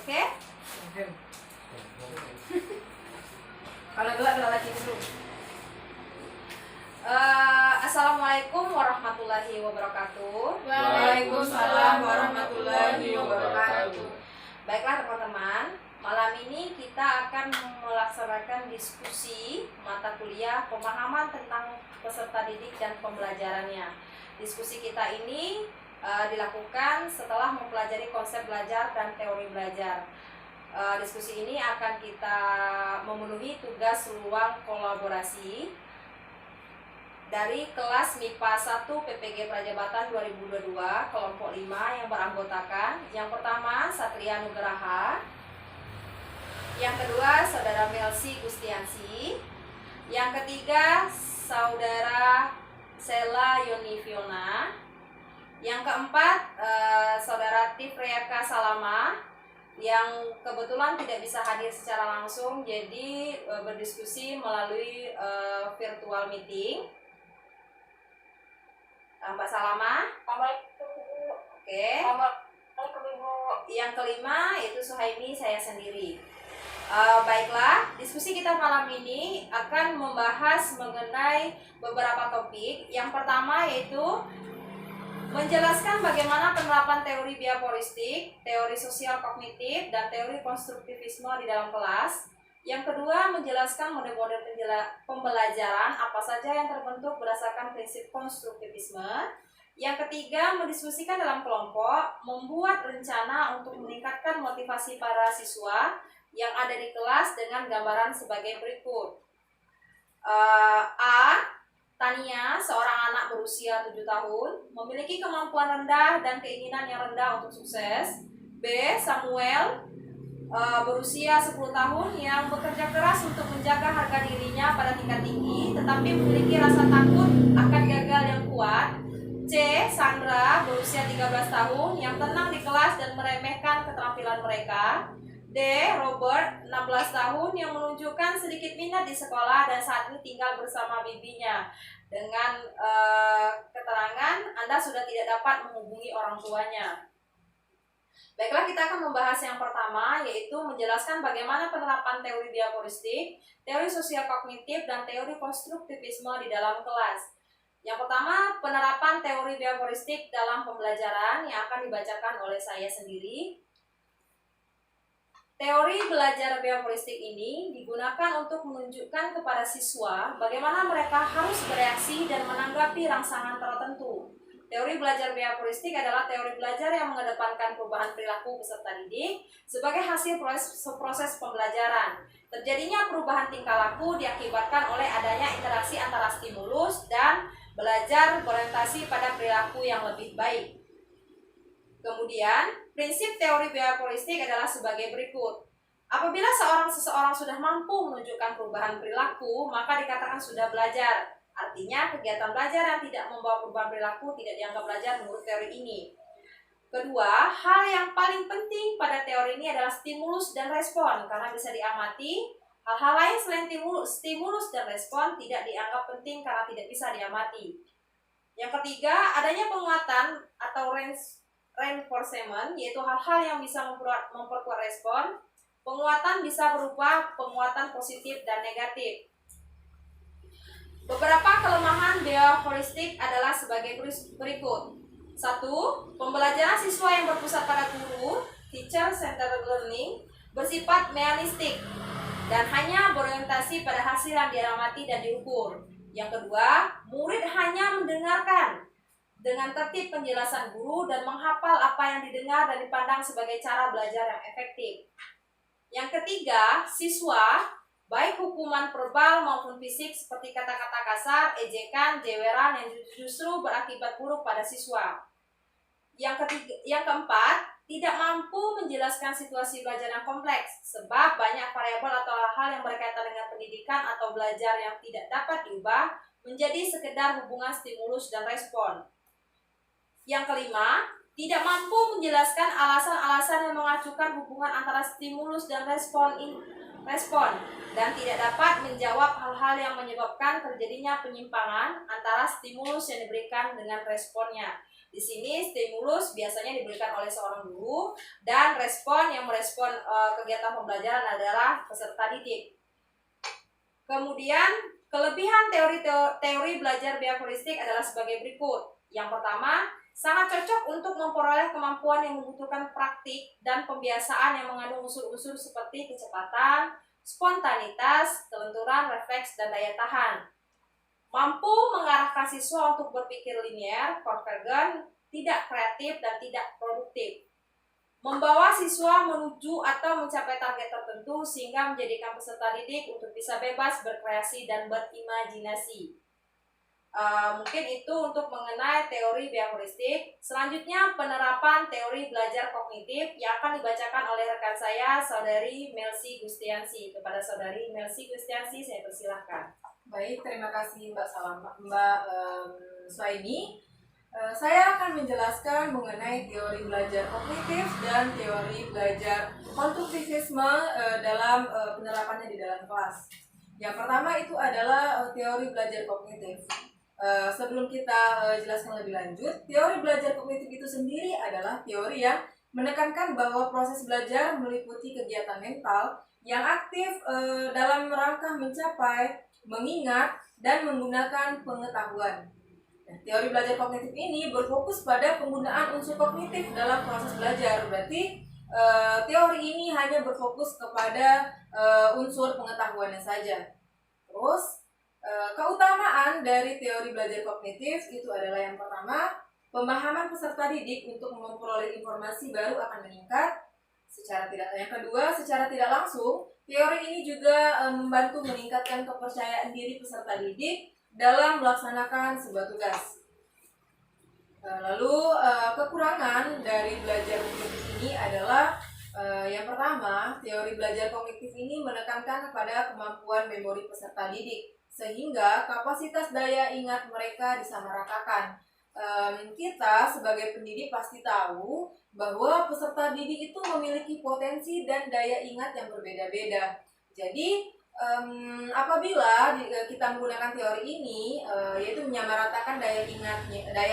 Oke? Kalau gelap lagi dulu. Assalamualaikum warahmatullahi wabarakatuh. Waalaikumsalam warahmatullahi wabarakatuh. Baiklah teman-teman, malam ini kita akan melaksanakan diskusi mata kuliah pemahaman tentang peserta didik dan pembelajarannya. Diskusi kita ini dilakukan setelah mempelajari konsep belajar dan teori belajar. Diskusi ini akan kita memenuhi tugas ruang kolaborasi dari kelas MIPA 1 PPG Prajabatan 2022 kelompok 5 yang beranggotakan yang pertama Satria Nugraha, yang kedua Saudara Melsi Gustiansi, yang ketiga Saudara Sela Yoniviona, yang keempat Saudara Tifreyaka Salama yang kebetulan tidak bisa hadir secara langsung, jadi berdiskusi melalui virtual meeting. Mbak Salama. Oke. Yang kelima yaitu Suhaimi, saya sendiri. Baiklah, diskusi kita malam ini akan membahas mengenai beberapa topik. Yang pertama yaitu menjelaskan bagaimana penerapan teori biaporistik, teori sosial kognitif, dan teori konstruktivisme di dalam kelas. Yang kedua, menjelaskan model-model pembelajaran apa saja yang terbentuk berdasarkan prinsip konstruktivisme. Yang ketiga, mendiskusikan dalam kelompok, membuat rencana untuk meningkatkan motivasi para siswa yang ada di kelas dengan gambaran sebagai berikut. A. Tania, seorang anak berusia 7 tahun, memiliki kemampuan rendah dan keinginan yang rendah untuk sukses. B. Samuel, berusia 10 tahun yang bekerja keras untuk menjaga harga dirinya pada tingkat tinggi, tetapi memiliki rasa takut akan gagal yang kuat. C. Sandra, berusia 13 tahun yang tenang di kelas dan meremehkan keterampilan mereka. D. Robert, 16 tahun yang menunjukkan sedikit minat di sekolah dan saat ini tinggal bersama bibinya. Dengan keterangan Anda sudah tidak dapat menghubungi orang tuanya. Baiklah, kita akan membahas yang pertama, yaitu menjelaskan bagaimana penerapan teori biaporistik, teori sosial kognitif, dan teori konstruktivisme di dalam kelas. Yang pertama, penerapan teori biaporistik dalam pembelajaran yang akan dibacakan oleh saya sendiri. Teori belajar biaporistik ini digunakan untuk menunjukkan kepada siswa bagaimana mereka harus bereaksi dan menanggapi rangsangan tertentu. Teori belajar biaporistik adalah teori belajar yang mengedepankan perubahan perilaku peserta didik sebagai hasil proses pembelajaran. Terjadinya perubahan tingkah laku diakibatkan oleh adanya interaksi antara stimulus dan belajar berorientasi pada perilaku yang lebih baik. Kemudian, prinsip teori biaporistik adalah sebagai berikut. Apabila seseorang sudah mampu menunjukkan perubahan perilaku, maka dikatakan sudah belajar. Artinya, kegiatan belajar yang tidak membawa perubahan perilaku tidak dianggap belajar menurut teori ini. Kedua, hal yang paling penting pada teori ini adalah stimulus dan respon, karena bisa diamati. Hal-hal lain selain stimulus dan respon tidak dianggap penting karena tidak bisa diamati. Yang ketiga, adanya penguatan atau reinforcement, yaitu hal-hal yang bisa memperkuat respon. Penguatan bisa berupa penguatan positif dan negatif. Beberapa kelemahan biaporistik adalah sebagai berikut. 1. Pembelajaran siswa yang berpusat pada guru, teacher-centered learning, bersifat mechanistic dan hanya berorientasi pada hasil yang diamati dan diukur. Yang kedua, murid hanya mendengarkan dengan tertib penjelasan guru dan menghafal apa yang didengar dan dipandang sebagai cara belajar yang efektif. Yang ketiga, siswa, baik hukuman verbal maupun fisik seperti kata-kata kasar, ejekan, jeweran yang justru berakibat buruk pada siswa. Yang keempat, tidak mampu menjelaskan situasi belajar yang kompleks sebab banyak variabel atau hal-hal yang berkaitan dengan pendidikan atau belajar yang tidak dapat diubah menjadi sekedar hubungan stimulus dan respon. Yang kelima, tidak mampu menjelaskan alasan-alasan yang mengacukan hubungan antara stimulus dan respon dan tidak dapat menjawab hal-hal yang menyebabkan terjadinya penyimpangan antara stimulus yang diberikan dengan responnya. Di sini stimulus biasanya diberikan oleh seorang guru dan respon yang merespon kegiatan pembelajaran adalah peserta didik. Kemudian kelebihan teori belajar bioakustik adalah sebagai berikut. Yang pertama, sangat cocok untuk memperoleh kemampuan yang membutuhkan praktik dan pembiasaan yang mengandung unsur-unsur seperti kecepatan, spontanitas, kelenturan, refleks, dan daya tahan. Mampu mengarahkan siswa untuk berpikir linear, konvergen, tidak kreatif, dan tidak produktif. Membawa siswa menuju atau mencapai target tertentu sehingga menjadikan peserta didik untuk bisa bebas berkreasi dan berimajinasi. Mungkin itu untuk mengenai teori bioakustik. Selanjutnya penerapan teori belajar kognitif yang akan dibacakan oleh rekan saya, Saudari Melsi Gustiansi. Kepada Saudari Melsi Gustiansi, saya persilahkan. Baik, terima kasih Mbak Suaini. Saya akan menjelaskan mengenai teori belajar kognitif dan teori belajar konstruktivisme dalam penerapannya di dalam kelas. Yang pertama itu adalah teori belajar kognitif. Sebelum kita jelaskan lebih lanjut, teori belajar kognitif itu sendiri adalah teori yang menekankan bahwa proses belajar meliputi kegiatan mental yang aktif dalam rangka mencapai, mengingat, dan menggunakan pengetahuan. Nah, teori belajar kognitif ini berfokus pada penggunaan unsur kognitif dalam proses belajar. Berarti teori ini hanya berfokus kepada unsur pengetahuannya saja. Terus keutamaan dari teori belajar kognitif itu adalah yang pertama, pemahaman peserta didik untuk memperoleh informasi baru akan meningkat. Yang kedua, secara tidak langsung, teori ini juga membantu meningkatkan kepercayaan diri peserta didik dalam melaksanakan sebuah tugas. Lalu kekurangan dari belajar kognitif ini adalah yang pertama, teori belajar kognitif ini menekankan kepada kemampuan memori peserta didik, sehingga kapasitas daya ingat mereka disamaratakan. Kita sebagai pendidik pasti tahu bahwa peserta didik itu memiliki potensi dan daya ingat yang berbeda-beda. Jadi apabila kita menggunakan teori ini, yaitu menyamaratakan daya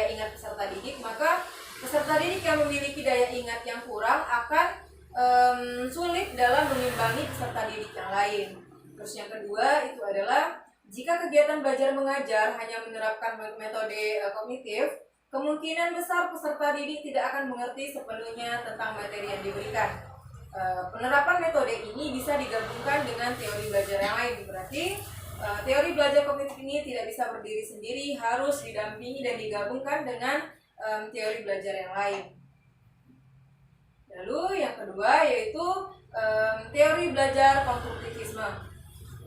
ingat peserta didik, maka peserta didik yang memiliki daya ingat yang kurang akan sulit dalam mengimbangi peserta didik yang lain. Terus yang kedua itu adalah jika kegiatan belajar mengajar hanya menerapkan metode kognitif, kemungkinan besar peserta didik tidak akan mengerti sepenuhnya tentang materi yang diberikan. Penerapan metode ini bisa digabungkan dengan teori belajar yang lain. Berarti teori belajar kognitif ini tidak bisa berdiri sendiri, harus didampingi dan digabungkan dengan teori belajar yang lain. Lalu yang kedua yaitu teori belajar konstruktivisme.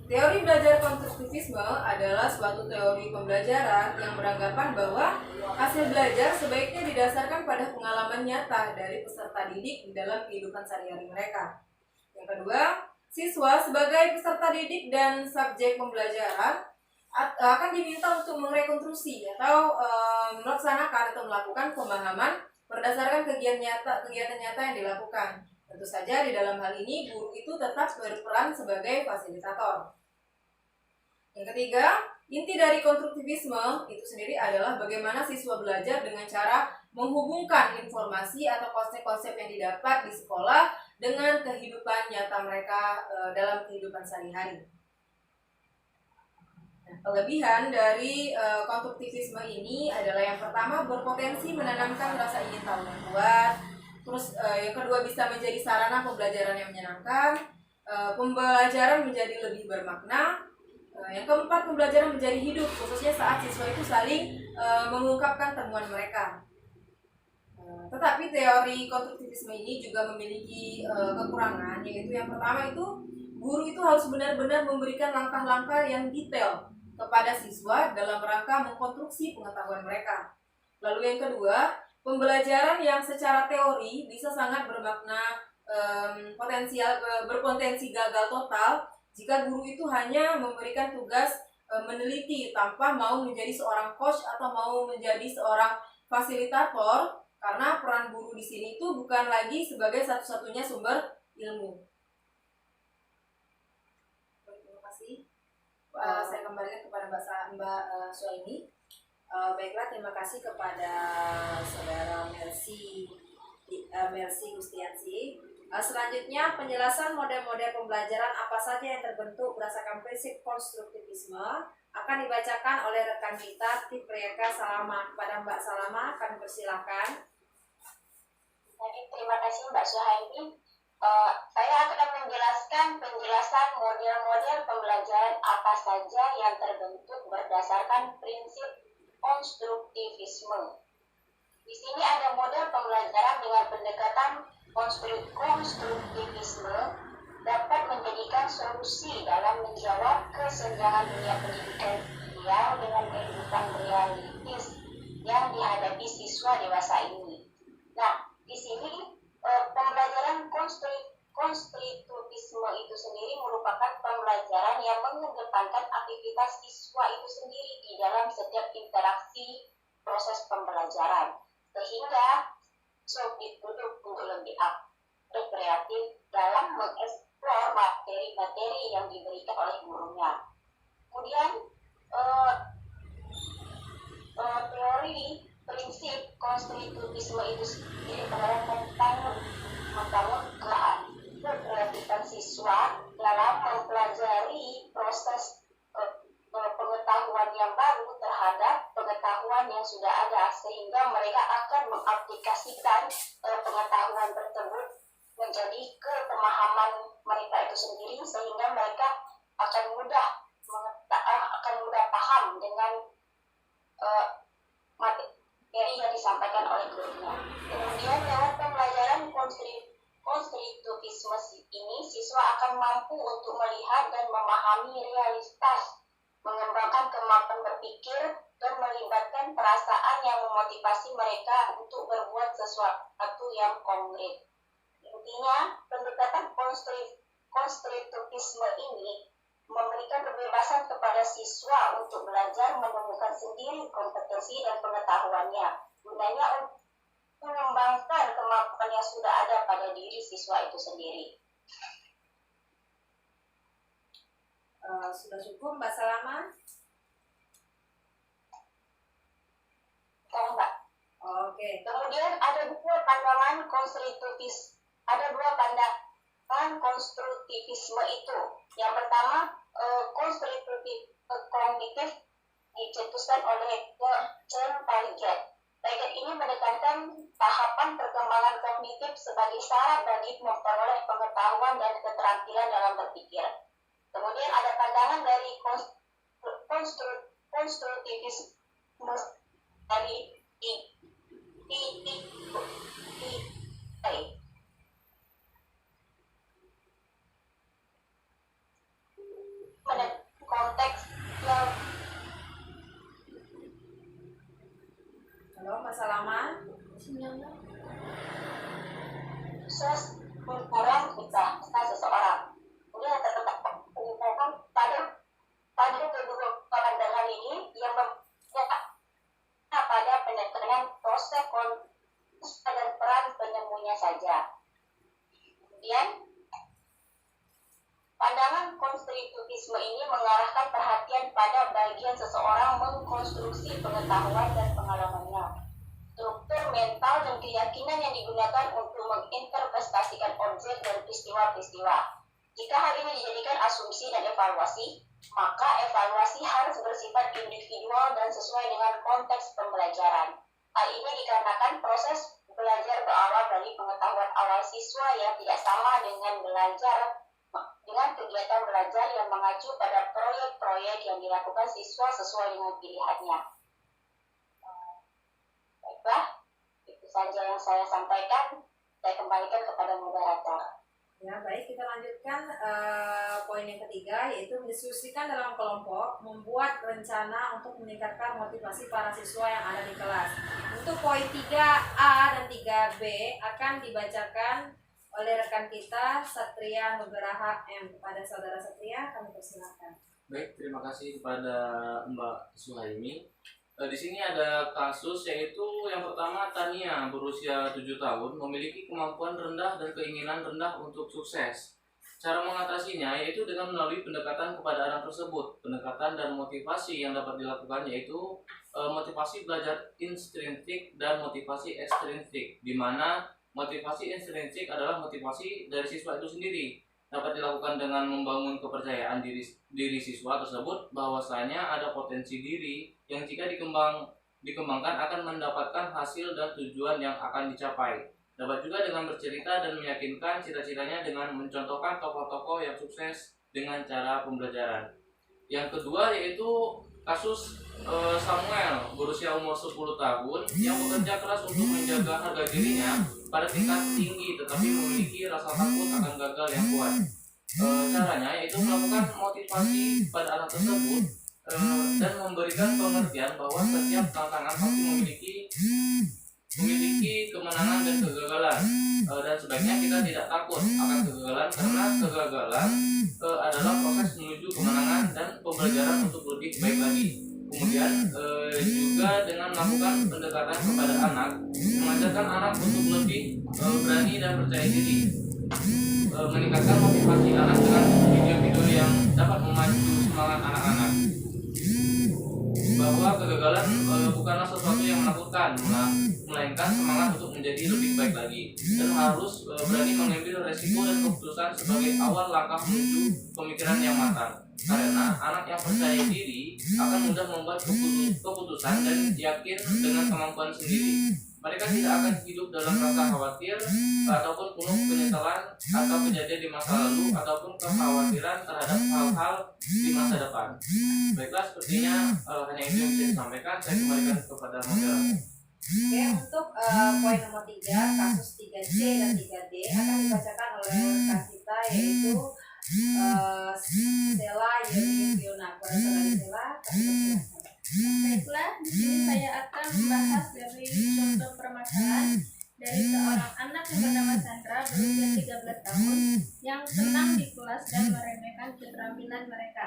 Teori belajar konstruktivisme adalah suatu teori pembelajaran yang beranggapan bahwa hasil belajar sebaiknya didasarkan pada pengalaman nyata dari peserta didik di dalam kehidupan sehari-hari mereka. Yang kedua, siswa sebagai peserta didik dan subjek pembelajaran akan diminta untuk merekonstruksi atau melaksanakan atau melakukan pemahaman berdasarkan kegiatan nyata yang dilakukan. Tentu saja di dalam hal ini guru itu tetap berperan sebagai fasilitator. Yang ketiga, inti dari konstruktivisme itu sendiri adalah bagaimana siswa belajar dengan cara menghubungkan informasi atau konsep-konsep yang didapat di sekolah dengan kehidupan nyata mereka dalam kehidupan sehari-hari. Nah, kelebihan dari konstruktivisme ini adalah yang pertama, berpotensi menanamkan rasa ingin tahu yang kuat. Terus yang kedua, bisa menjadi sarana pembelajaran yang menyenangkan. Pembelajaran menjadi lebih bermakna. Yang keempat, pembelajaran menjadi hidup, khususnya saat siswa itu saling mengungkapkan temuan mereka. Tetapi teori konstruktivisme ini juga memiliki kekurangan, yaitu yang pertama itu guru itu harus benar-benar memberikan langkah-langkah yang detail kepada siswa dalam rangka mengkonstruksi pengetahuan mereka. Lalu yang kedua, pembelajaran yang secara teori bisa sangat bermakna berpotensi gagal total jika guru itu hanya memberikan tugas meneliti tanpa mau menjadi seorang coach atau mau menjadi seorang fasilitator, karena peran guru di sini itu bukan lagi sebagai satu-satunya sumber ilmu. Terima kasih. Saya kembalikan kepada Mbak Suaini. Baiklah, terima kasih kepada saudara Mercy Gustiansi. Selanjutnya penjelasan model-model pembelajaran apa saja yang terbentuk berdasarkan prinsip konstruktivisme akan dibacakan oleh rekan kita Tifriyaka Salama. Kepada Mbak Salama kami persilahkan. Jadi terima kasih Mbak Suhaimi. Saya akan menjelaskan penjelasan model-model pembelajaran apa saja yang terbentuk berdasarkan prinsip konstruktivisme. Di sini ada model pembelajaran dengan pendekatan konstruktivisme dapat menjadikan solusi dalam menjawab kesenjangan dunia pendidikan yang dengan kehidupan realistis yang dihadapi siswa dewasa ini. Nah, di sini pembelajaran konstruktivisme itu sendiri merupakan pembelajaran yang mengedepankan aktivitas siswa itu sendiri di dalam setiap interaksi proses pembelajaran, sehingga siswa dituntut untuk lebih kreatif dalam mengeksplor materi-materi yang diberikan oleh gurunya. Kemudian teori prinsip konstruktivisme itu sendiri adalah tentang membangun kreativitas siswa dalam mempelajari proses pengetahuan yang baru terhadap pengetahuan yang sudah ada, sehingga mereka akan mengaplikasikan pengetahuan tersebut menjadi kepemahaman mereka itu sendiri, sehingga mereka akan mudah paham dengan materi yang disampaikan oleh gurunya. Kemudian lewat pembelajaran konstruktivisme ini, siswa akan mampu untuk melihat dan memahami realitas, mengembangkan kemampuan berpikir, dan melibatkan perasaan yang memotivasi mereka untuk berbuat sesuatu yang konkret. Intinya, pendekatan konstruktivisme ini memberikan kebebasan kepada siswa untuk belajar menemukan sendiri kompetensi dan pengetahuannya, gunanya untuk mengembangkan kemampuan yang sudah ada pada diri siswa itu sendiri. Sudah cukup Mbak Salama? Mbak. Oke. Kemudian ada dua pandangan konstruktivisme itu. Yang pertama, kognitif dicetuskan oleh John Piaget. Piaget ini menekankan tahapan perkembangan kognitif sebagai syarat bagi memperoleh pengetahuan dan keterampilan dalam berpikir. Kemudian ada pandangan dari konstruktivisme dari konteks yang Halo Mbak Salama? sukses orang kita seseorang. Kemudian terdapat penelitian pada kedua pandangan ini yang pada penekanan proses dan peran penemunya saja. Kemudian pandangan konstruktivisme ini mengarahkan perhatian pada bagian seseorang mengkonstruksi pengetahuan dan pengalamannya, struktur mental dan keyakinan yang digunakan untuk menginterpretasikan objek dan peristiwa-peristiwa. Jika hal ini dijadikan asumsi dan evaluasi, maka evaluasi harus bersifat individual dan sesuai dengan konteks pembelajaran. Hal ini dikarenakan proses belajar berawal dari pengetahuan awal siswa yang tidak sama dengan kegiatan belajar yang mengacu pada proyek-proyek yang dilakukan siswa sesuai dengan pilihannya. Baiklah, itu saja yang saya sampaikan. Saya kembalikan kepada moderator. Ya, baik, kita lanjutkan poin yang ketiga, yaitu mendiskusikan dalam kelompok, membuat rencana untuk meningkatkan motivasi para siswa yang ada di kelas. Untuk poin 3A dan 3B akan dibacakan oleh rekan kita Satria Nugraha M. Kepada saudara Satria, kami persilakan. Baik, terima kasih kepada Mbak Suhaimi. Di sini ada kasus, yaitu yang pertama, Tania berusia 7 tahun memiliki kemampuan rendah dan keinginan rendah untuk sukses. Cara mengatasinya yaitu dengan melalui pendekatan kepada anak tersebut. Pendekatan dan motivasi yang dapat dilakukan yaitu motivasi belajar intrinsik dan motivasi ekstrinsik, di mana motivasi intrinsik adalah motivasi dari siswa itu sendiri. Dapat dilakukan dengan membangun kepercayaan diri siswa tersebut bahwasanya ada potensi diri yang jika dikembangkan akan mendapatkan hasil dan tujuan yang akan dicapai. Dapat juga dengan bercerita dan meyakinkan cita-citanya dengan mencontohkan tokoh-tokoh yang sukses dengan cara pembelajaran. Yang kedua yaitu kasus Samuel berusia umur 10 tahun yang bekerja keras untuk menjaga harga dirinya pada tingkat tinggi tetapi memiliki rasa takut akan gagal yang kuat. Caranya yaitu melakukan motivasi pada anak tersebut dan memberikan pengertian bahwa setiap tantangan pasti memiliki kemenangan dan kegagalan, dan sebaiknya kita tidak takut akan kegagalan karena kegagalan adalah proses menuju kemenangan dan pembelajaran untuk lebih baik lagi. Kemudian juga dengan melakukan pendekatan kepada anak, mengajarkan anak untuk lebih berani dan percaya diri, meningkatkan motivasi anak dengan video-video yang dapat memacu semangat anak-anak bahwa kegagalan bukanlah sesuatu yang menakutkan, melainkan semangat untuk menjadi lebih baik lagi, dan harus berani mengambil resiko dan keputusan sebagai awal langkah menuju pemikiran yang matang. Karena anak yang percaya diri akan mudah membuat keputusan dan yakin dengan kemampuan sendiri. Mereka tidak akan hidup dalam rasa khawatir ataupun penuh penyesalan atau kejadian di masa lalu ataupun kekhawatiran terhadap hal-hal di masa depan. Baiklah, sepertinya hanya itu yang bisa disampaikan. Saya kembalikan kepada moderator. Oke, untuk poin nomor 3, kasus 3C dan 3D akan dibacakan oleh rekan kita yaitu Stella Yeni Fiona. Kepada saudari Stella, Baiklah, di sini saya akan membahas dari contoh permasalahan dari seorang anak yang bernama Sandra berusia 13 tahun yang tenang di kelas dan meremehkan keterampilan mereka.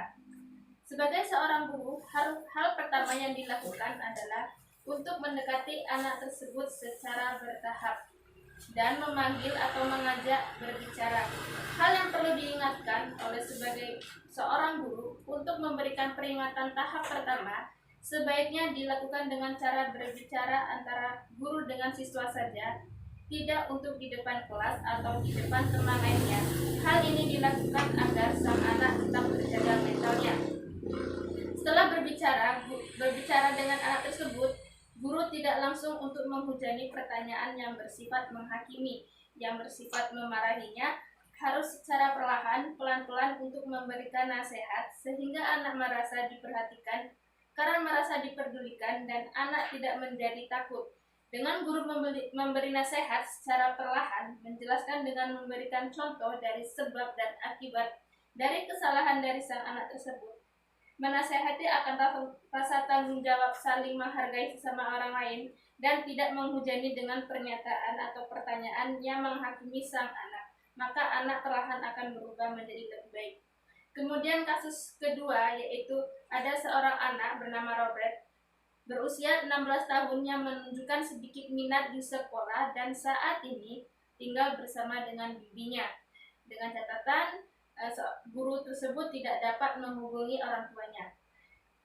Sebagai seorang guru, hal pertama yang dilakukan adalah untuk mendekati anak tersebut secara bertahap dan memanggil atau mengajak berbicara. Hal yang perlu diingatkan oleh sebagai seorang guru untuk memberikan peringatan tahap pertama sebaiknya dilakukan dengan cara berbicara antara guru dengan siswa saja, tidak untuk di depan kelas atau di depan teman lainnya. Hal ini dilakukan agar sang anak tetap terjaga mentalnya. Setelah berbicara dengan anak tersebut, guru tidak langsung untuk menghujani pertanyaan yang bersifat menghakimi, yang bersifat memarahinya, harus secara perlahan, pelan-pelan untuk memberikan nasihat sehingga anak merasa diperhatikan, karena merasa diperdulikan dan anak tidak menjadi takut. Dengan guru memberi nasihat secara perlahan, menjelaskan dengan memberikan contoh dari sebab dan akibat dari kesalahan dari sang anak tersebut. Menasehati akan rasa tanggung jawab saling menghargai sesama orang lain dan tidak menghujani dengan pernyataan atau pertanyaan yang menghakimi sang anak. Maka anak perlahan akan berubah menjadi lebih baik. Kemudian kasus kedua yaitu ada seorang anak bernama Robert berusia 16 tahun yang menunjukkan sedikit minat di sekolah dan saat ini tinggal bersama dengan bibinya. Dengan catatan guru tersebut tidak dapat menghubungi orang tuanya.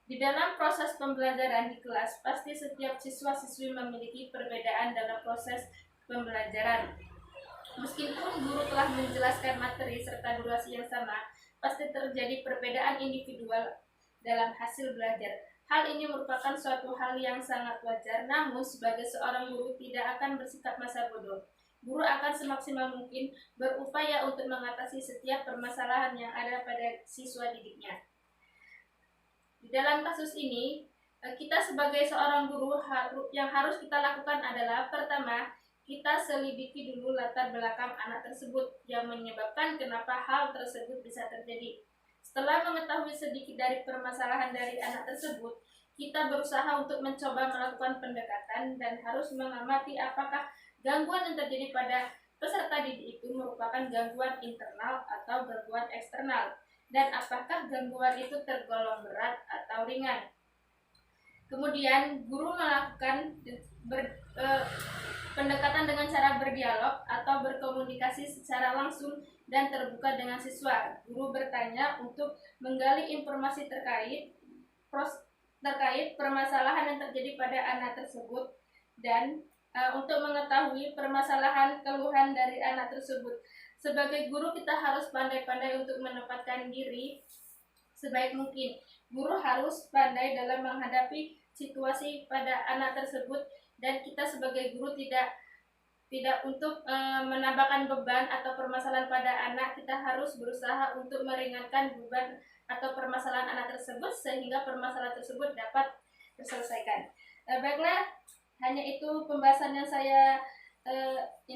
Di dalam proses pembelajaran di kelas, pasti setiap siswa-siswi memiliki perbedaan dalam proses pembelajaran. Meskipun guru telah menjelaskan materi serta durasi yang sama, pasti terjadi perbedaan individual dalam hasil belajar. Hal ini merupakan suatu hal yang sangat wajar, namun sebagai seorang guru tidak akan bersikap masa bodoh. Guru akan semaksimal mungkin berupaya untuk mengatasi setiap permasalahan yang ada pada siswa didiknya. Di dalam kasus ini, kita sebagai seorang guru yang harus kita lakukan adalah pertama, kita selidiki dulu latar belakang anak tersebut yang menyebabkan kenapa hal tersebut bisa terjadi. Setelah mengetahui sedikit dari permasalahan dari anak tersebut, kita berusaha untuk mencoba melakukan pendekatan dan harus mengamati apakah gangguan yang terjadi pada peserta didik itu merupakan gangguan internal atau gangguan eksternal, dan apakah gangguan itu tergolong berat atau ringan. Kemudian guru melakukan pendekatan dengan cara berdialog atau berkomunikasi secara langsung dan terbuka dengan siswa. Guru bertanya untuk menggali informasi terkait permasalahan yang terjadi pada anak tersebut dan untuk mengetahui permasalahan keluhan dari anak tersebut. Sebagai guru kita harus pandai-pandai untuk menempatkan diri sebaik mungkin. Guru harus pandai dalam menghadapi situasi pada anak tersebut dan kita sebagai guru tidak untuk menambahkan beban atau permasalahan pada anak. Kita harus berusaha untuk meringankan beban atau permasalahan anak tersebut sehingga permasalahan tersebut dapat terselesaikan. Baiklah, hanya itu pembahasan yang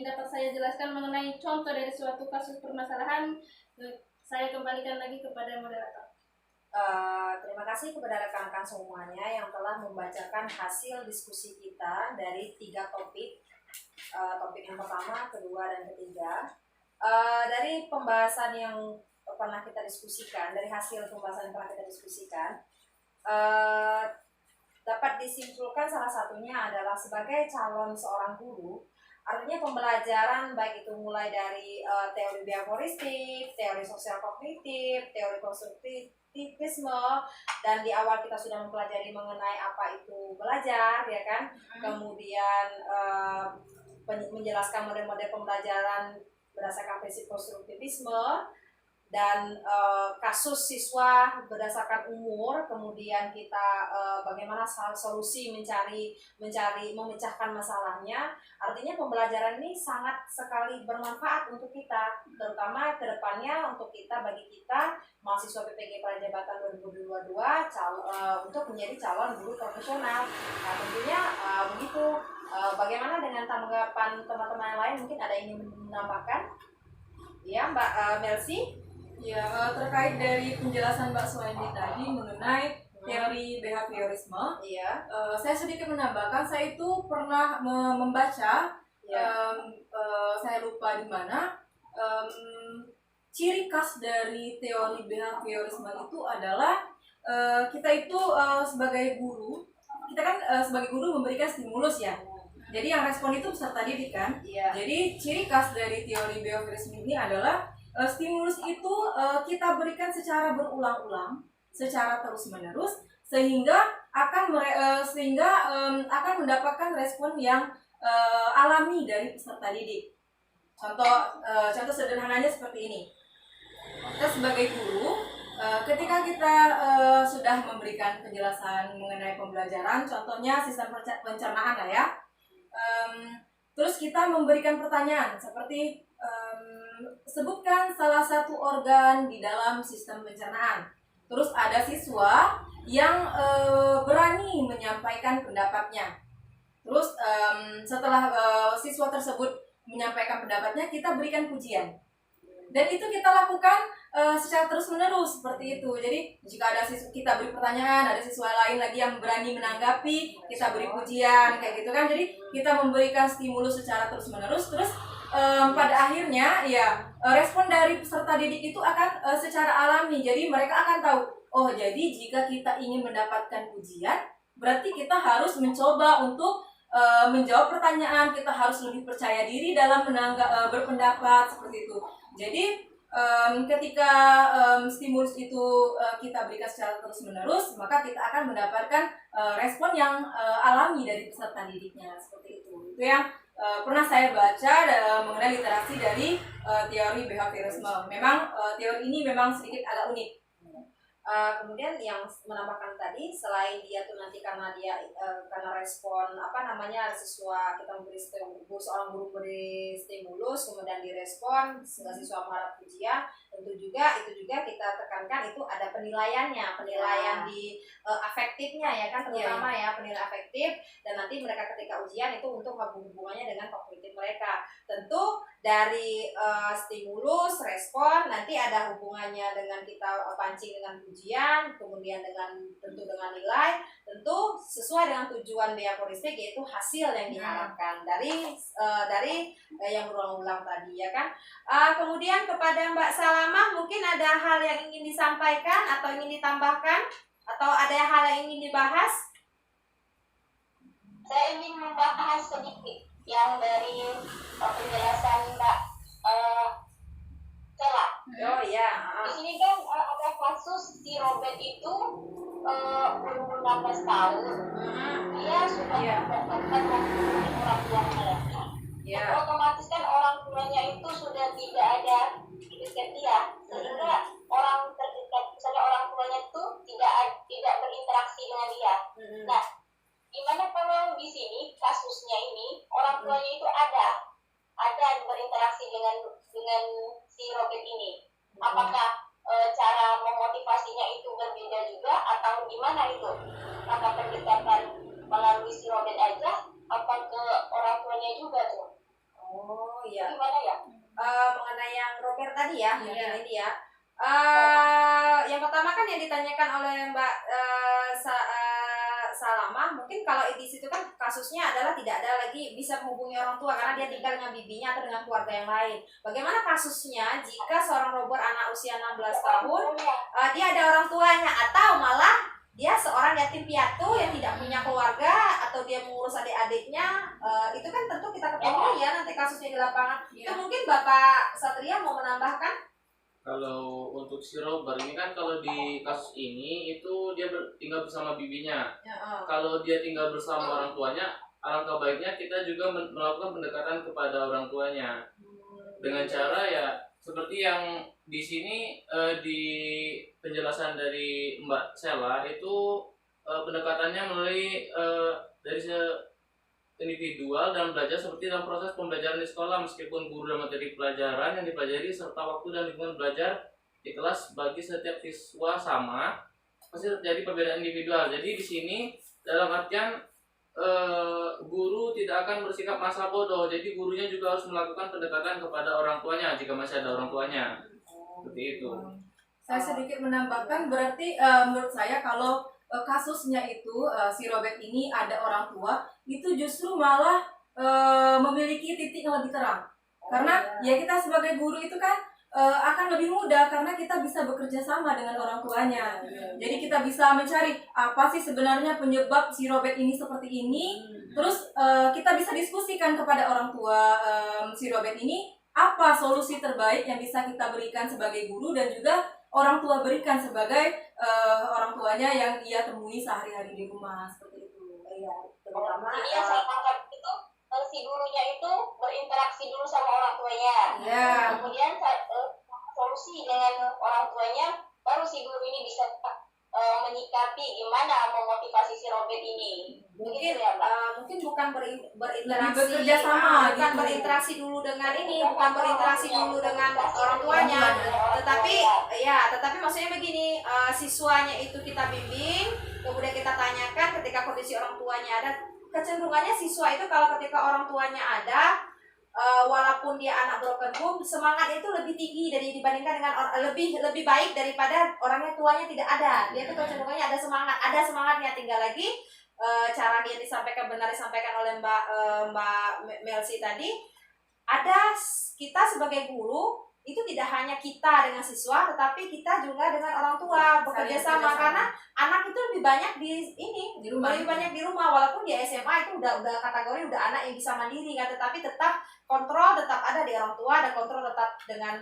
dapat saya jelaskan mengenai contoh dari suatu kasus permasalahan. Saya kembalikan lagi kepada moderator. Terima kasih kepada rekan-rekan semuanya yang telah membacakan hasil diskusi kita dari 3 topik. Topik yang pertama, kedua, dan ketiga. Dari pembahasan yang pernah kita diskusikan, dari hasil pembahasan yang pernah kita diskusikan, dapat disimpulkan salah satunya adalah sebagai calon seorang guru, artinya pembelajaran baik itu mulai dari teori behavioristik, teori sosial kognitif, teori konstruktivisme, dan di awal kita sudah mempelajari mengenai apa itu belajar, ya kan? Kemudian menjelaskan model-model pembelajaran berdasarkan prinsip konstruktivisme dan kasus siswa berdasarkan umur, kemudian kita bagaimana solusi memecahkan masalahnya. Artinya pembelajaran ini sangat sekali bermanfaat untuk kita, terutama ke depannya bagi kita mahasiswa PPG Prajabatan 2022 untuk menjadi calon guru profesional. Nah, tentunya begitu. Bagaimana dengan tanggapan teman-teman yang lain? Mungkin ada yang ingin menambahkan? Ya, Mbak Melsi? Ya, terkait dari penjelasan Mbak Suhaini tadi mengenai teori behaviorisme, saya sedikit menambahkan. Saya itu pernah membaca, saya lupa di mana, ciri khas dari teori behaviorisme itu adalah kita itu sebagai guru, kita kan sebagai guru memberikan stimulus ya. Jadi yang respon itu peserta didik kan. Jadi ciri khas dari teori behaviorisme ini adalah stimulus itu kita berikan secara berulang-ulang, secara terus-menerus, sehingga akan mendapatkan respon yang alami dari peserta didik. Contoh sederhananya seperti ini. Kita sebagai guru, ketika kita sudah memberikan penjelasan mengenai pembelajaran, contohnya sistem pencernaan lah ya. Terus kita memberikan pertanyaan seperti sebutkan salah satu organ di dalam sistem pencernaan. Terus ada siswa yang berani menyampaikan pendapatnya. Terus setelah siswa tersebut menyampaikan pendapatnya, kita berikan pujian. Dan itu kita lakukan secara terus-menerus seperti itu. Jadi jika ada siswa, kita beri pertanyaan, ada siswa lain lagi yang berani menanggapi, kita beri pujian, kayak gitu kan. Jadi kita memberikan stimulus secara terus-menerus. Terus pada akhirnya ya respon dari peserta didik itu akan secara alami. Jadi mereka akan tahu, oh jadi jika kita ingin mendapatkan pujian, berarti kita harus mencoba untuk menjawab pertanyaan, kita harus lebih percaya diri dalam berpendapat seperti itu. Jadi ketika stimulus itu kita berikan secara terus-menerus, maka kita akan mendapatkan respon yang alami dari peserta didiknya seperti itu. Itu yang pernah saya baca mengenai literasi dari teori behaviorisme. Memang teori ini memang sedikit agak unik. Kemudian yang menambahkan tadi, selain dia tuh nanti karena respon siswa, kita memberi seorang guru beri stimulus, kemudian direspon, siswa mengharap pujian, tentu juga kita tekankan itu ada penilaiannya, penilaian di afektifnya ya kan, terutama ya penilaian afektif, dan nanti mereka ketika ujian itu untuk hubungannya dengan kognitif mereka. Tentu dari stimulus, respon, nanti ada hubungannya dengan kita pancing dengan pujian, kemudian tentu dengan nilai, tentu sesuai dengan tujuan behavioristik, yaitu hasil yang diharapkan dari yang berulang-ulang tadi ya kan. Kemudian kepada Mbak Salamah, mungkin ada hal yang ingin disampaikan atau ingin ditambahkan, atau ada hal yang ingin dibahas? Saya ingin membahas sedikit yang dari penjelasan Mbak Stella. Oh iya. Di sini kan ada kasus si Robert itu umur 16 tahun. Dia sudah mendapatkan orang tuanya. Ya. Otomatis kan orang tuanya itu sudah tidak ada di dekat dia, sehingga orang terdekat, misalnya orang tuanya itu tidak berinteraksi dengan dia. Nah, gimana kalau di sini kasusnya ini orang tuanya itu ada berinteraksi dengan si Robert ini? Apakah cara memotivasinya itu berbeda juga atau gimana itu? Apa pendekatan melalui si Robert aja? Apa ke orang tuanya juga tuh? Oh iya. Gimana ya? Mengenai yang Robert tadi ya, Iya. mungkin ini ya. Yang pertama kan yang ditanyakan oleh Mbak Salama, mungkin kalau di situ kan kasusnya adalah tidak ada lagi bisa menghubungi orang tua karena dia tinggal dengan bibinya atau dengan keluarga yang lain. Bagaimana kasusnya jika seorang Robert anak usia 16 tahun dia ada orang tuanya atau malah dia seorang yatim piatu yang tidak punya keluarga atau dia mengurus adik-adiknya, itu kan tentu kita ketahui ya nanti kasusnya di lapangan. Itu mungkin Bapak Satria mau menambahkan? Kalau untuk si Robert ini kan kalau di kasus ini itu dia tinggal bersama bibinya. Kalau dia tinggal bersama orang tuanya, alangkah baiknya kita juga melakukan pendekatan kepada orang tuanya dengan cara ya seperti yang di sini di penjelasan dari Mbak Sela itu pendekatannya melalui dari individual dan belajar seperti dalam proses pembelajaran di sekolah, meskipun guru dan materi pelajaran yang dipelajari serta waktu dan lingkungan belajar di kelas bagi setiap siswa sama, pasti terjadi perbedaan individual. Jadi di sini dalam artian guru tidak akan bersikap masa bodoh, jadi gurunya juga harus melakukan pendekatan kepada orang tuanya jika masih ada orang tuanya. Seperti itu. Saya sedikit menambahkan, berarti menurut saya kalau kasusnya itu si Robert ini ada orang tua, itu justru malah memiliki titik yang lebih terang. Karena ya kita sebagai guru itu kan akan lebih mudah karena kita bisa bekerja sama dengan orang tuanya. Jadi kita bisa mencari apa sih sebenarnya penyebab si Robert ini seperti ini. Terus kita bisa diskusikan kepada orang tua si Robert ini apa solusi terbaik yang bisa kita berikan sebagai guru dan juga orang tua berikan sebagai orang tuanya yang ia temui sehari-hari di rumah, seperti itu. Iya, terutama Jadi yang saya tangkap itu si gurunya itu berinteraksi dulu sama orang tuanya. Ya. Kemudian solusi dengan orang tuanya, baru si guru ini bisa menyikapi gimana memotivasi si Robert ini. mungkin Begitu ya, Mbak? mungkin bukan berinteraksi, Lebih bekerja sama, bukan gitu. berinteraksi dulu dengan ini, bukan berinteraksi dulu dengan orang tuanya, tetapi maksudnya begini, siswanya itu kita bimbing, kemudian kita tanyakan ketika kondisi orang tuanya ada, kecenderungannya siswa itu kalau ketika orang tuanya ada, walaupun dia anak broken home, semangat itu lebih tinggi dibandingkan dengan lebih baik daripada orangnya tuanya tidak ada. Dia tuh kecenderungannya ada semangatnya, tinggal lagi cara yang benar disampaikan oleh Mbak Melsi tadi. Ada kita sebagai guru itu tidak hanya kita dengan siswa, tetapi kita juga dengan orang tua bekerja sama karena anak itu lebih banyak di rumah, walaupun di SMA itu udah kategori udah anak yang bisa mandiri kan, tetapi tetap kontrol tetap ada di orang tua dan kontrol tetap dengan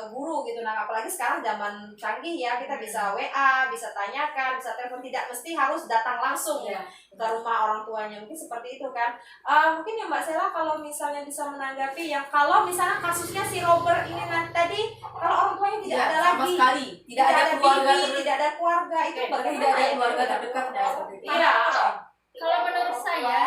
guru gitu. Nah, apalagi sekarang zaman canggih ya, kita bisa WA, bisa tanyakan, bisa telepon, tidak mesti harus datang langsung ke rumah orang tuanya. Mungkin seperti itu kan. Mungkin ya Mbak Sela kalau misalnya bisa menanggapi yang kalau misalnya kasusnya si Robert ini tadi, kalau orang tuanya tidak ada sama lagi, sekali tidak ada keluarga bibi, tidak ada keluarga, itu bagaimana tidak ada ya? keluarga terdekatnya seperti itu. Iya. Kalau menurut saya,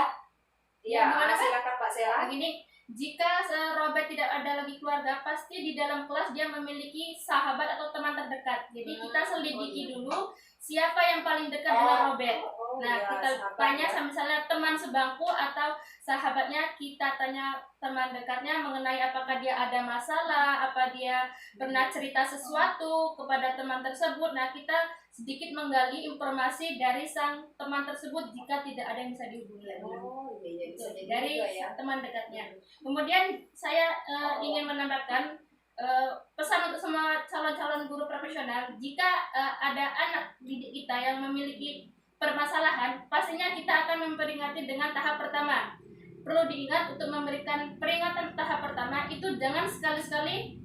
Iya, gimana kan? silakan Pak Sela. Begini, jika Robert tidak ada lagi keluarga, pasti di dalam kelas dia memiliki sahabat atau teman terdekat. Jadi kita selidiki dulu siapa yang paling dekat dengan Robert. Nah, kita tanya misalnya teman sebangku atau sahabatnya, kita tanya teman dekatnya mengenai apakah dia ada masalah, apa dia pernah cerita sesuatu kepada teman tersebut. Nah, kita sedikit menggali informasi dari sang teman tersebut jika tidak ada yang bisa dihubungi lagi. Bisa jadi Dari juga ya. teman dekatnya. Kemudian saya ingin menambahkan pesan untuk semua calon-calon guru profesional, jika ada anak didik kita yang memiliki permasalahan, pastinya kita akan memperingati dengan tahap pertama. Perlu diingat, untuk memberikan peringatan tahap pertama itu jangan sekali-sekali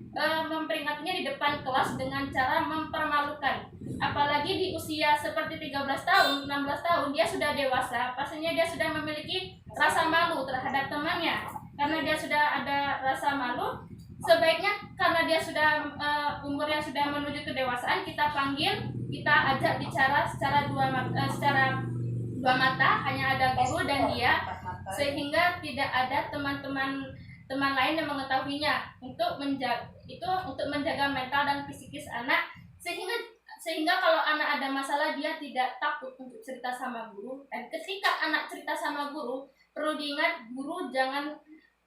memperingatinya di depan kelas dengan cara mempermalukan. Apalagi di usia seperti 13 tahun, 16 tahun, dia sudah dewasa, pastinya dia sudah memiliki rasa malu terhadap temannya. Karena dia sudah ada rasa malu, sebaiknya karena dia sudah umurnya sudah menuju kedewasaan, kita panggil, kita ajak bicara secara dua mata, hanya ada guru dan dia, sehingga tidak ada teman lain yang mengetahuinya, untuk menjaga mental dan psikis anak, sehingga kalau anak ada masalah dia tidak takut untuk cerita sama guru. Dan ketika anak cerita sama guru, perlu diingat, guru jangan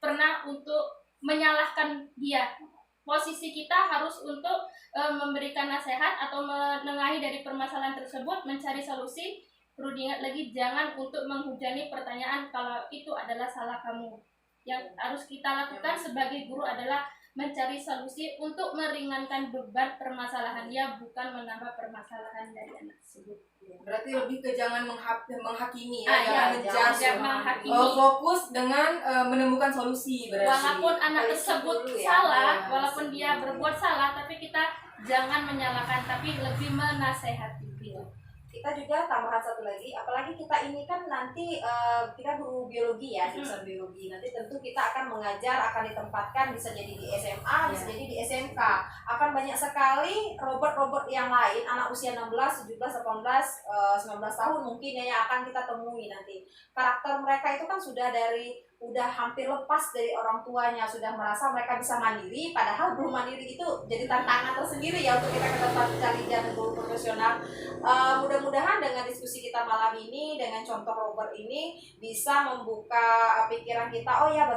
pernah untuk menyalahkan dia. Posisi kita harus untuk memberikan nasihat atau menengahi dari permasalahan tersebut, mencari solusi. Perlu diingat lagi, jangan untuk menghujani pertanyaan kalau itu adalah salah kamu. Yang harus kita lakukan sebagai guru adalah mencari solusi untuk meringankan beban permasalahan dia, bukan menambah permasalahan dari anak tersebut. Berarti lebih ke jangan menghakimi ya, Jangan menjudge. menghakimi. Fokus dengan menemukan solusi berarti. Walaupun anak tersebut dulu ya. salah, Ya, walaupun dia berbuat salah, tapi kita jangan menyalahkan, tapi lebih menasehati. Kita juga tambahan satu lagi, apalagi kita ini kan nanti kita guru biologi ya, jurusan biologi. Nanti tentu kita akan mengajar, akan ditempatkan, bisa jadi di SMA, bisa jadi di SMK. Akan banyak sekali robot-robot yang lain, anak usia 16, 17, 18, 19 tahun mungkin ya, yang akan kita temui nanti. Karakter mereka itu kan udah hampir lepas dari orang tuanya, sudah merasa mereka bisa mandiri, padahal belum mandiri. Itu jadi tantangan tersendiri ya untuk kita ke tempat cari jalan guru profesional. Mudah-mudahan dengan diskusi kita malam ini, dengan contoh robot ini, bisa membuka pikiran kita, oh ya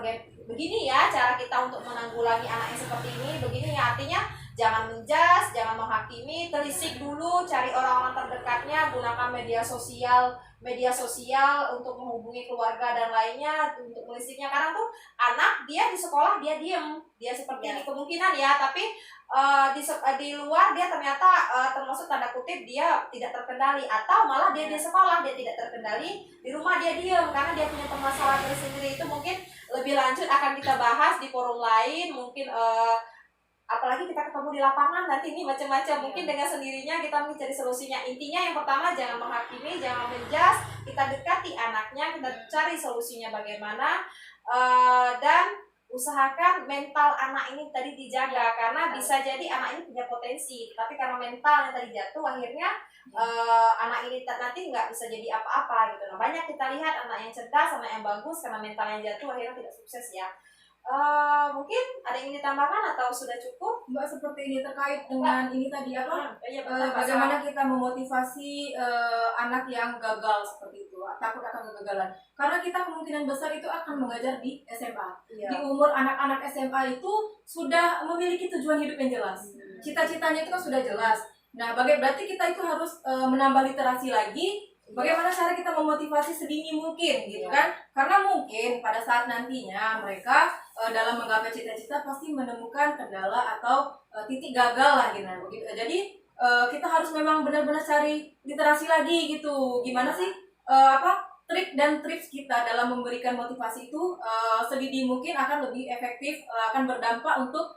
begini ya cara kita untuk menanggulangi anak yang seperti ini, begini ya. Artinya jangan menjudge, jangan menghakimi, telisik dulu, cari orang-orang terdekatnya, gunakan media sosial untuk menghubungi keluarga dan lainnya untuk melisiknya. Karena tuh anak dia di sekolah dia diem, dia seperti ini kemungkinan ya, tapi di luar dia ternyata termasuk tanda kutip dia tidak terkendali, atau malah dia di sekolah dia tidak terkendali, di rumah dia diem karena dia punya permasalahan tersendiri. Itu mungkin lebih lanjut akan kita bahas di forum lain, mungkin apalagi kita ketemu di lapangan nanti ini macam-macam, mungkin dengan sendirinya kita mencari solusinya. Intinya yang pertama, jangan menghakimi, jangan menjudge, kita dekati anaknya, kita cari solusinya bagaimana, dan usahakan mental anak ini tadi dijaga, karena bisa jadi anak ini punya potensi, tapi karena mentalnya tadi jatuh, akhirnya anak ini nanti nggak bisa jadi apa-apa gitu. Nah, banyak kita lihat anak yang cerdas, anak yang bagus, karena mentalnya jatuh akhirnya tidak sukses ya. Mungkin ada yang ingin ditambahkan atau sudah cukup? Mbak, seperti ini terkait dengan ini tadi bagaimana kita memotivasi anak yang gagal seperti itu, takut akan kegagalan. Karena kita kemungkinan besar itu akan mengajar di SMA. Di umur anak-anak SMA itu sudah memiliki tujuan hidup yang jelas. Cita-citanya itu kan sudah jelas. Nah, berarti kita itu harus menambah literasi lagi. Bagaimana cara kita memotivasi sedini mungkin gitu kan? Karena mungkin pada saat nantinya mereka dalam menggapai cita-cita pasti menemukan kendala atau titik gagal lah gitu. Jadi kita harus memang benar-benar cari literasi lagi gitu. Gimana sih trik dan tips kita dalam memberikan motivasi itu sedini mungkin akan lebih efektif, akan berdampak untuk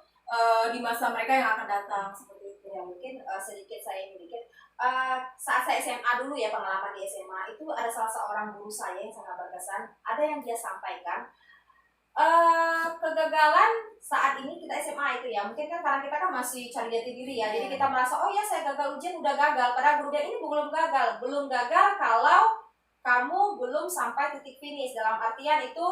di masa mereka yang akan datang seperti itu. Ya, mungkin sedikit saat saya SMA dulu ya, pengalaman di SMA itu ada salah seorang guru saya yang sangat berkesan. Ada yang dia sampaikan, kegagalan saat ini kita SMA itu ya, mungkin kan karena kita kan masih cari jati diri ya, jadi kita merasa oh ya saya gagal ujian udah gagal, padahal guru dia ini belum gagal kalau kamu belum sampai titik finish, dalam artian itu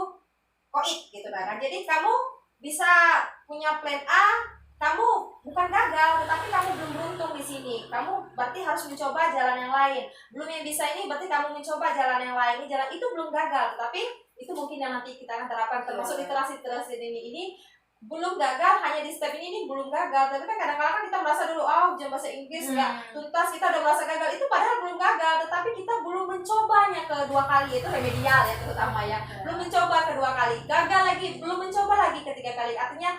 koit gitu kan. Jadi kamu bisa punya plan A, kamu bukan gagal, tetapi kamu belum beruntung di sini. Kamu berarti harus mencoba jalan yang lain. Belum yang bisa ini, berarti kamu mencoba jalan yang lain. Ini jalan itu belum gagal, tetapi itu mungkin yang nanti kita akan terapkan, termasuk literasi ini belum gagal, hanya di step ini belum gagal. Tapi kan kadang-kadang kan kita merasa dulu, ujian bahasa Inggris nggak tuntas, kita udah merasa gagal. Itu padahal belum gagal, tetapi kita belum mencobanya kedua kali. Itu remedial ya terutama ya. Belum mencoba kedua kali, gagal lagi, belum mencoba lagi ketiga kali. Artinya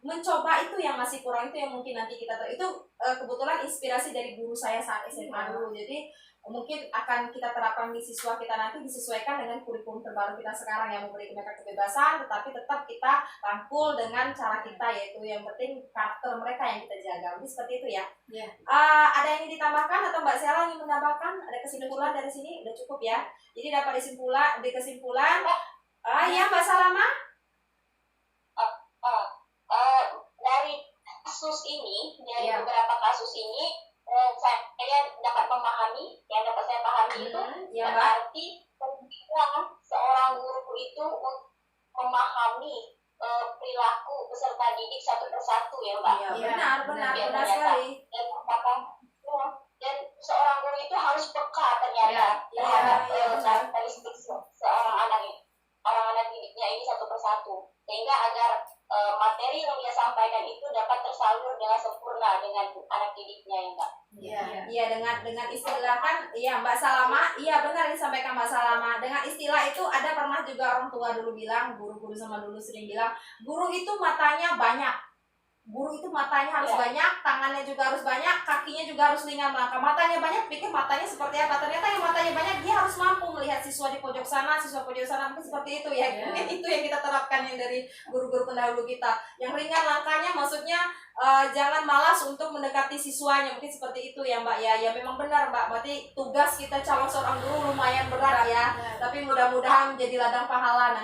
mencoba itu yang masih kurang, itu yang mungkin nanti kita itu kebetulan inspirasi dari guru saya saat SMA dulu. Jadi mungkin akan kita terapkan di siswa kita nanti, disesuaikan dengan kurikulum terbaru kita sekarang yang memberi mereka kebebasan, tetapi tetap kita rangkul dengan cara kita, yaitu yang penting karakter mereka yang kita jaga. Jadi seperti itu ya. Iya. Ada yang ingin ditambahkan atau Mbak Sela ingin menambahkan? Ada kesimpulan dari sini? Udah cukup ya. Jadi dapat di kesimpulan. Ya Mbak Salama. Dari kasus ini, dari Iya. beberapa kasus ini, saya dapat memahami, yang dapat saya pahami itu Ya Mbak. berarti pendidikan seorang guru itu memahami perilaku peserta didik satu persatu ya Mbak. Iya, Iya, benar Ya, sekali. dan apakah dan seorang guru itu harus peka ternyata Iya, terhadap iya, benar. karakteristik seorang anak didiknya ini satu persatu, sehingga agar materi yang dia sampaikan itu dapat tersalur dengan sempurna dengan anak didiknya ya Mbak. Iya, dengan istilah kan, iya Mbak Salama, iya benar yang disampaikan Mbak Salama. Dengan istilah itu ada pernah juga orang tua dulu bilang, guru-guru sama dulu sering bilang, guru itu matanya banyak. Guru itu matanya harus Iya. banyak, tangannya juga harus banyak, kakinya juga harus ringan melangkah. Matanya banyak, pikir matanya seperti apa? Ternyata yang matanya banyak, dia harus mampu melihat siswa di pojok sana, siswa pojok sana, mungkin seperti itu ya. Iya. Mungkin itu yang kita terapkan yang dari guru-guru pendahulu kita. Yang ringan langkahnya, maksudnya jangan malas untuk mendekati siswanya, mungkin seperti itu ya Mbak ya. Ya memang benar Mbak, berarti tugas kita calon seorang guru lumayan berat ya. Tapi mudah-mudahan menjadi ladang pahala nanti.